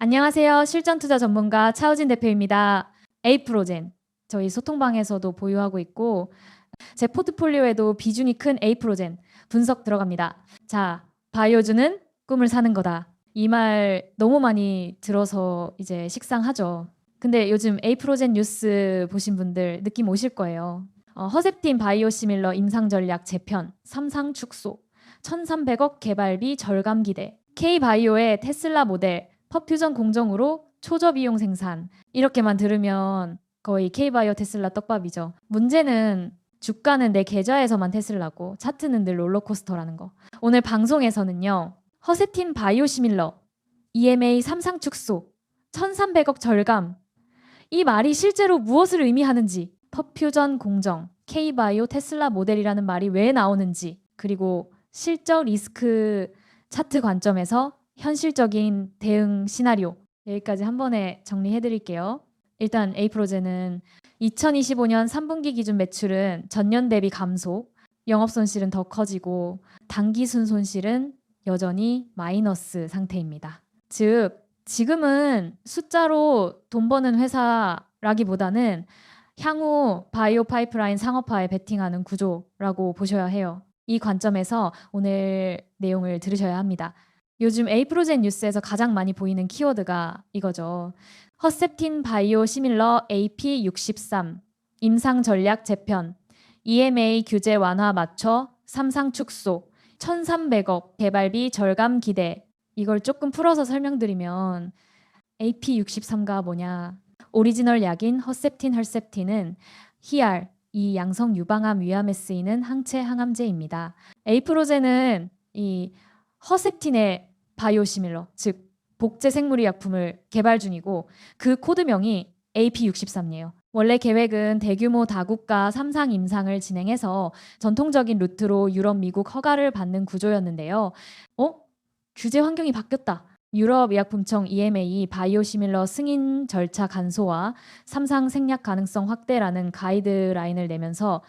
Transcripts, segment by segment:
안녕하세요. 실전투자 전문가 차우진 대표입니다. 에이프로젠, 저희 소통방에서도 보유하고 있고 제 포트폴리오에도 비중이 큰 에이프로젠 분석 들어갑니다. 자, 바이오주는 꿈을 사는 거다. 이 말 너무 많이 들어서 이제 식상하죠. 근데 요즘 에이프로젠 뉴스 보신 분들 느낌 오실 거예요. 허셉틴 바이오시밀러 임상전략 재편, 삼상축소, 1,300억 개발비 절감 기대, K바이오의 테슬라 모델, 퍼퓨전 공정으로 초저비용 생산. 이렇게만 들으면 거의 K바이오 테슬라 떡밥이죠. 문제는 주가는 내 계좌에서만 테슬라고 차트는 늘 롤러코스터라는 거. 오늘 방송에서는요. 허셉틴 바이오시밀러, EMA 삼상축소, 1,300억 절감. 이 말이 실제로 무엇을 의미하는지, 퍼퓨전 공정, K바이오 테슬라 모델이라는 말이 왜 나오는지, 그리고 실적 리스크 차트 관점에서 현실적인 대응 시나리오 여기까지 한 번에 정리해 드릴게요. 일단 에이프로젠은 2025년 3분기 기준 매출은 전년 대비 감소, 영업손실은 더 커지고 당기순 손실은 여전히 마이너스 상태입니다. 즉 지금은 숫자로 돈 버는 회사라기보다는 향후 바이오 파이프라인 상업화에 베팅하는 구조라고 보셔야 해요. 이 관점에서 오늘 내용을 들으셔야 합니다. 요즘 에이프로젠 뉴스에서 가장 많이 보이는 키워드가 이거죠. 허셉틴 바이오 시밀러 AP63 임상 전략 재편 EMA 규제 완화 맞춰 삼상 축소 1,300억 개발비 절감 기대. 이걸 조금 풀어서 설명드리면 AP63가 뭐냐. 오리지널 약인 허셉틴 헐셉틴은 히알, 이 양성 유방암 위암에 쓰이는 항체 항암제입니다. 에이프로젠은 이 허셉틴의 바이오시밀러, 즉 복제 생물의약품을 개발 중이고 그 코드명이 AP63이에요. 원래 계획은 대규모 다국가 3상 임상을 진행해서 전통적인 루트로 유럽, 미국 허가를 받는 구조였는데요. 규제 환경이 바뀌었다. 유럽의약품청 EMA 바이오시밀러 승인 절차 간소화, 3상 생략 가능성 확대라는 가이드라인을 내면서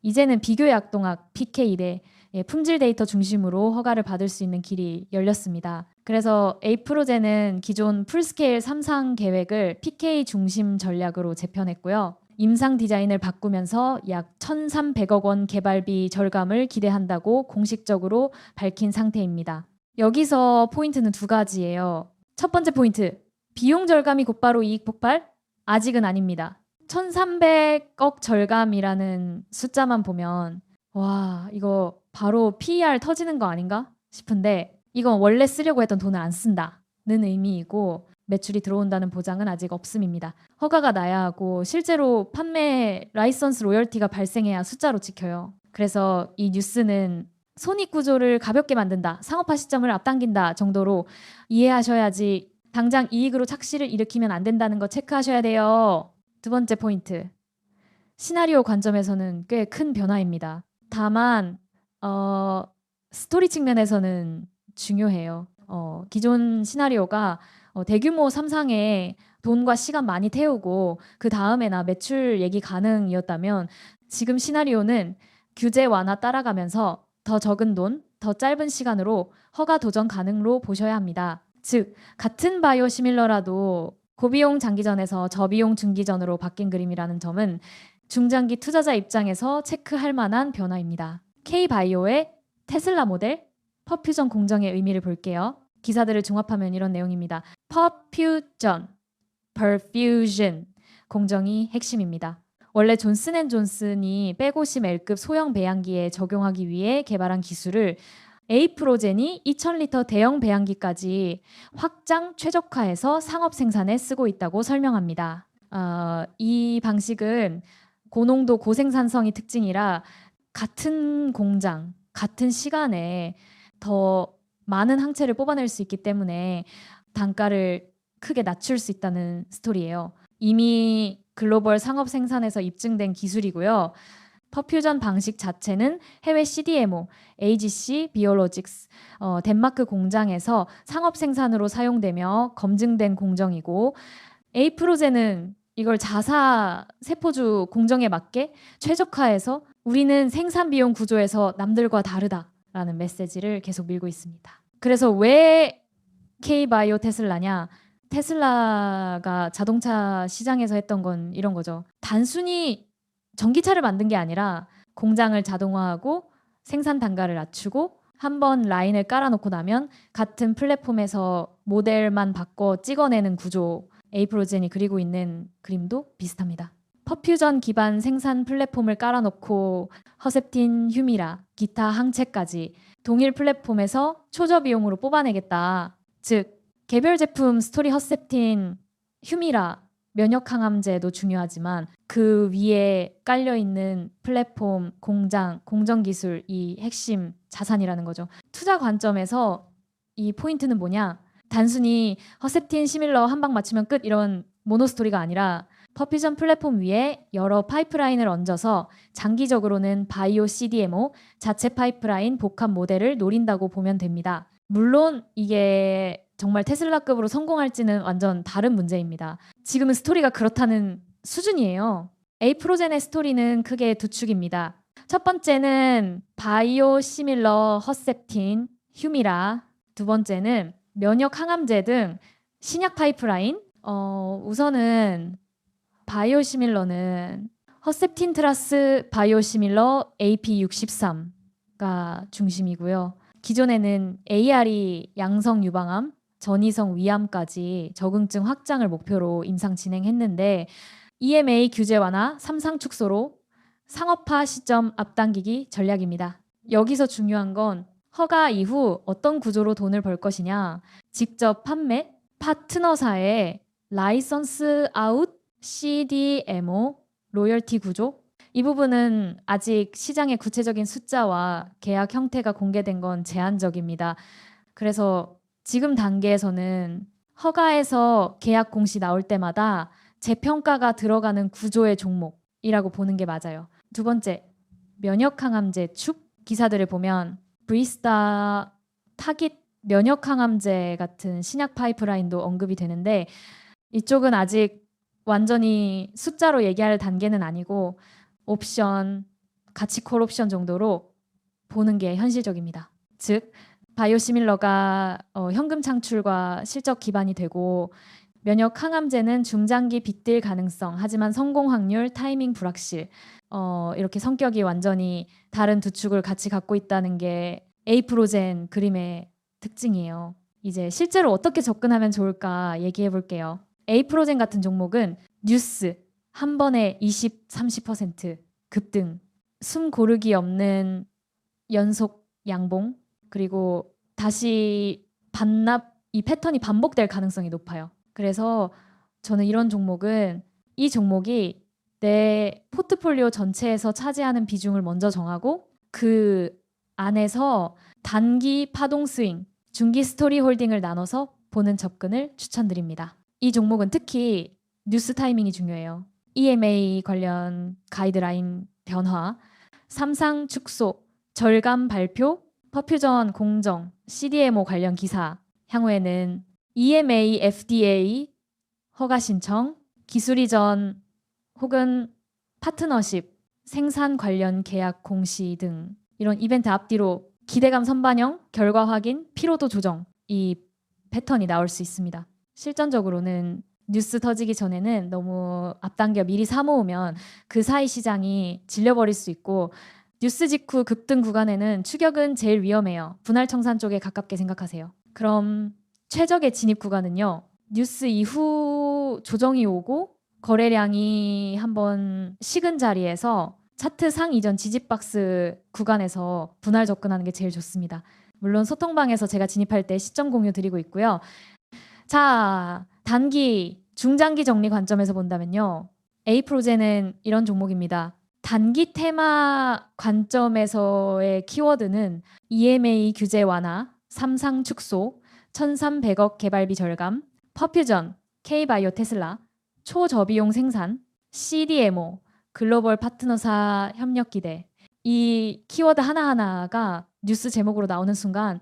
이제는 비교약동학 PK1에 품질 데이터 중심으로 허가를 받을 수 있는 길이 열렸습니다. 그래서 에이프로젠은 기존 풀스케일 3상 계획을 PK 중심 전략으로 재편했고요. 임상 디자인을 바꾸면서 약 1,300억 원 개발비 절감을 기대한다고 공식적으로 밝힌 상태입니다. 여기서 포인트는 두 가지예요. 첫 번째 포인트, 비용 절감이 곧바로 이익 폭발? 아직은 아닙니다. 1,300억 절감이라는 숫자만 보면 와, 이거 바로 PER 터지는 거 아닌가 싶은데 이건 원래 쓰려고 했던 돈을 안 쓴다는 의미이고 매출이 들어온다는 보장은 아직 없음입니다. 허가가 나야 하고 실제로 판매 라이선스 로열티가 발생해야 숫자로 찍혀요. 그래서 이 뉴스는 손익 구조를 가볍게 만든다, 상업화 시점을 앞당긴다 정도로 이해하셔야지 당장 이익으로 착시를 일으키면 안 된다는 거 체크하셔야 돼요. 두 번째 포인트, 시나리오 관점에서는 꽤 큰 변화입니다. 다만 스토리 측면에서는 중요해요. 기존 시나리오가 대규모 3상에 돈과 시간 많이 태우고 그 다음에나 매출 얘기 가능이었다면 지금 시나리오는 규제 완화 따라가면서 더 적은 돈, 더 짧은 시간으로 허가 도전 가능로 보셔야 합니다. 즉 같은 바이오시밀러라도 고비용 장기전에서 저비용 중기전으로 바뀐 그림이라는 점은 중장기 투자자 입장에서 체크할 만한 변화입니다. K바이오의 테슬라 모델, 퍼퓨전 공정의 의미를 볼게요. 기사들을 종합하면 이런 내용입니다. 퍼퓨전, perfusion 공정이 핵심입니다. 원래 존슨앤존슨이 빼고심 L급 소형 배양기에 적용하기 위해 개발한 기술을 에이프로젠이 2,000리터 대형 배양기까지 확장 최적화해서 상업 생산에 쓰고 있다고 설명합니다. 이 방식은 고농도 고생산성이 특징이라 같은 공장, 같은 시간에 더 많은 항체를 뽑아낼 수 있기 때문에 단가를 크게 낮출 수 있다는 스토리예요. 이미 글로벌 상업 생산에서 입증된 기술이고요. 퍼퓨전 방식 자체는 해외 CDMO, AGC 비올로직스, 덴마크 공장에서 상업 생산으로 사용되며 검증된 공정이고 에이프로젠은 이걸 자사 세포주 공정에 맞게 최적화해서 우리는 생산 비용 구조에서 남들과 다르다라는 메시지를 계속 밀고 있습니다. 그래서 왜 K바이오 테슬라냐? 테슬라가 자동차 시장에서 했던 건 이런 거죠. 단순히 전기차를 만든 게 아니라 공장을 자동화하고 생산 단가를 낮추고 한번 라인을 깔아놓고 나면 같은 플랫폼에서 모델만 바꿔 찍어내는 구조. 에이프로젠이 그리고 있는 그림도 비슷합니다. 퍼퓨전 기반 생산 플랫폼을 깔아놓고 허셉틴, 휴미라, 기타 항체까지 동일 플랫폼에서 초저 비용으로 뽑아내겠다. 즉 개별 제품 스토리 허셉틴, 휴미라, 면역 항암제도 중요하지만 그 위에 깔려있는 플랫폼, 공장, 공정 기술, 이 핵심 자산이라는 거죠. 투자 관점에서 이 포인트는 뭐냐? 단순히 허셉틴, 시밀러 한 방 맞추면 끝 이런 모노스토리가 아니라 퍼퓨전 플랫폼 위에 여러 파이프라인을 얹어서 장기적으로는 바이오 CDMO, 자체 파이프라인 복합 모델을 노린다고 보면 됩니다. 물론 이게 정말 테슬라급으로 성공할지는 완전 다른 문제입니다. 지금은 스토리가 그렇다는 수준이에요. 에이프로젠의 스토리는 크게 두 축입니다. 첫 번째는 바이오 시밀러 허셉틴, 휴미라. 두 번째는 면역 항암제 등 신약 파이프라인. 우선은 바이오 시밀러는 허셉틴 트라스 바이오 시밀러 AP63가 중심이고요. 기존에는 ARE 양성 유방암, 전이성 위암까지 적응증 확장을 목표로 임상 진행했는데 EMA 규제 완화 3상 축소로 상업화 시점 앞당기기 전략입니다. 여기서 중요한 건 허가 이후 어떤 구조로 돈을 벌 것이냐, 직접 판매, 파트너사의 라이선스 아웃, CDMO, 로열티 구조. 이 부분은 아직 시장의 구체적인 숫자와 계약 형태가 공개된 건 제한적입니다. 그래서 지금 단계에서는 허가에서 계약 공시 나올 때마다 재평가가 들어가는 구조의 종목이라고 보는 게 맞아요. 두 번째, 면역항암제 축. 기사들을 보면 브리스타, 타깃 면역항암제 같은 신약 파이프라인도 언급이 되는데 이쪽은 아직 완전히 숫자로 얘기할 단계는 아니고 옵션, 가치콜 옵션 정도로 보는 게 현실적입니다. 즉 바이오시밀러가 현금 창출과 실적 기반이 되고 면역 항암제는 중장기 빗댈 가능성, 하지만 성공 확률, 타이밍 불확실, 이렇게 성격이 완전히 다른 두 축을 같이 갖고 있다는 게 에이프로젠 그림의 특징이에요. 이제 실제로 어떻게 접근하면 좋을까 얘기해 볼게요. 에이프로젠 같은 종목은 뉴스 한 번에 20, 30% 급등, 숨 고르기 없는 연속 양봉, 그리고 다시 반납, 이 패턴이 반복될 가능성이 높아요. 그래서 저는 이런 종목은 이 종목이 내 포트폴리오 전체에서 차지하는 비중을 먼저 정하고 그 안에서 단기 파동 스윙, 중기 스토리 홀딩을 나눠서 보는 접근을 추천드립니다. 이 종목은 특히 뉴스 타이밍이 중요해요. EMA 관련 가이드라인 변화, 3상 축소, 절감 발표, 퍼퓨전 공정, CDMO 관련 기사, 향후에는 EMA, FDA 허가 신청, 기술 이전 혹은 파트너십, 생산 관련 계약 공시 등 이런 이벤트 앞뒤로 기대감 선반영, 결과 확인, 피로도 조정, 이 패턴이 나올 수 있습니다. 실전적으로는 뉴스 터지기 전에는 너무 앞당겨 미리 사모으면 그 사이 시장이 질려버릴 수 있고 뉴스 직후 급등 구간에는 추격은 제일 위험해요. 분할 청산 쪽에 가깝게 생각하세요. 그럼 최적의 진입 구간은요. 뉴스 이후 조정이 오고 거래량이 한번 식은 자리에서 차트 상 이전 지지 박스 구간에서 분할 접근하는 게 제일 좋습니다. 물론 소통방에서 제가 진입할 때 시점 공유 드리고 있고요. 자, 단기, 중장기 정리 관점에서 본다면요. 에이프로젠은 이런 종목입니다. 단기 테마 관점에서의 키워드는 EMA 규제 완화, 3상 축소, 1,300억 개발비 절감, 퍼퓨전, K바이오 테슬라, 초저비용 생산, CDMO, 글로벌 파트너사 협력 기대. 이 키워드 하나하나가 뉴스 제목으로 나오는 순간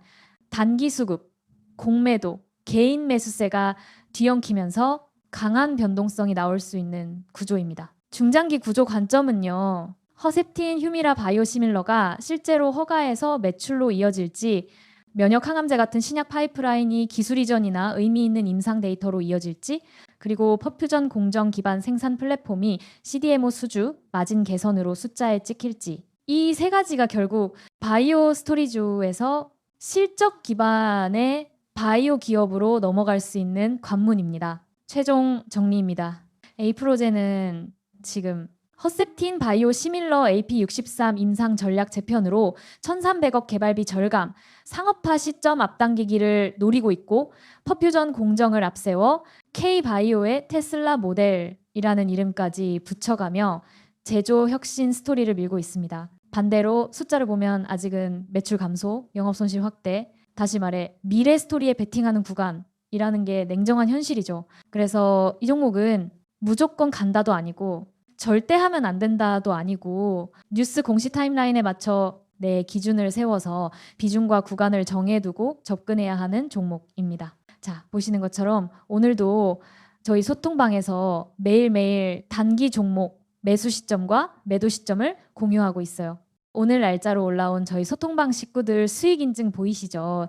단기 수급, 공매도, 개인 매수세가 뒤엉키면서 강한 변동성이 나올 수 있는 구조입니다. 중장기 구조 관점은요. 허셉틴, 휴미라, 바이오시밀러가 실제로 허가에서 매출로 이어질지 면역 항암제 같은 신약 파이프라인이 기술 이전이나 의미 있는 임상 데이터로 이어질지, 그리고 퍼퓨전 공정 기반 생산 플랫폼이 CDMO 수주, 마진 개선으로 숫자에 찍힐지, 이 세 가지가 결국 바이오 스토리조에서 실적 기반의 바이오 기업으로 넘어갈 수 있는 관문입니다. 최종 정리입니다. 에이프로젠은 지금 허셉틴 바이오 시밀러 AP63 임상 전략 재편으로 1,300억 개발비 절감, 상업화 시점 앞당기기를 노리고 있고, 퍼퓨전 공정을 앞세워 K바이오의 테슬라 모델이라는 이름까지 붙여가며 제조 혁신 스토리를 밀고 있습니다. 반대로 숫자를 보면 아직은 매출 감소, 영업 손실 확대, 다시 말해 미래 스토리에 베팅하는 구간이라는 게 냉정한 현실이죠. 그래서 이 종목은 무조건 간다도 아니고 절대 하면 안 된다도 아니고 뉴스 공시 타임라인에 맞춰 내 기준을 세워서 비중과 구간을 정해두고 접근해야 하는 종목입니다. 자, 보시는 것처럼 오늘도 저희 소통방에서 매일매일 단기 종목 매수 시점과 매도 시점을 공유하고 있어요. 오늘 날짜로 올라온 저희 소통방 식구들 수익 인증 보이시죠?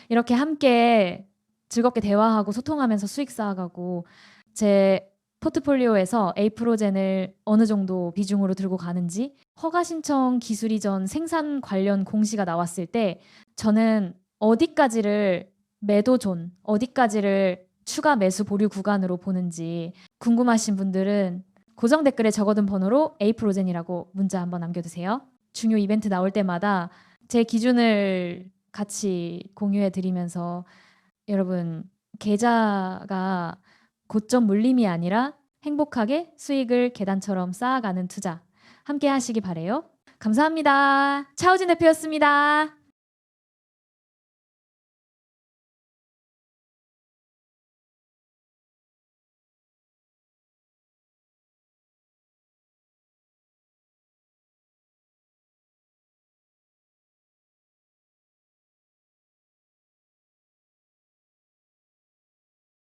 이렇게 함께 즐겁게 대화하고 소통하면서 수익 쌓아가고, 제 포트폴리오에서 에이프로젠을 어느 정도 비중으로 들고 가는지, 허가 신청 기술 이전 생산 관련 공시가 나왔을 때 저는 어디까지를 매도 존, 어디까지를 추가 매수 보류 구간으로 보는지 궁금하신 분들은 고정 댓글에 적어둔 번호로 에이프로젠이라고 문자 한번 남겨주세요. 중요 이벤트 나올 때마다 제 기준을 같이 공유해 드리면서 여러분 계좌가 고점 물림이 아니라 행복하게 수익을 계단처럼 쌓아가는 투자 함께 하시기 바래요. 감사합니다. 차우진 대표였습니다.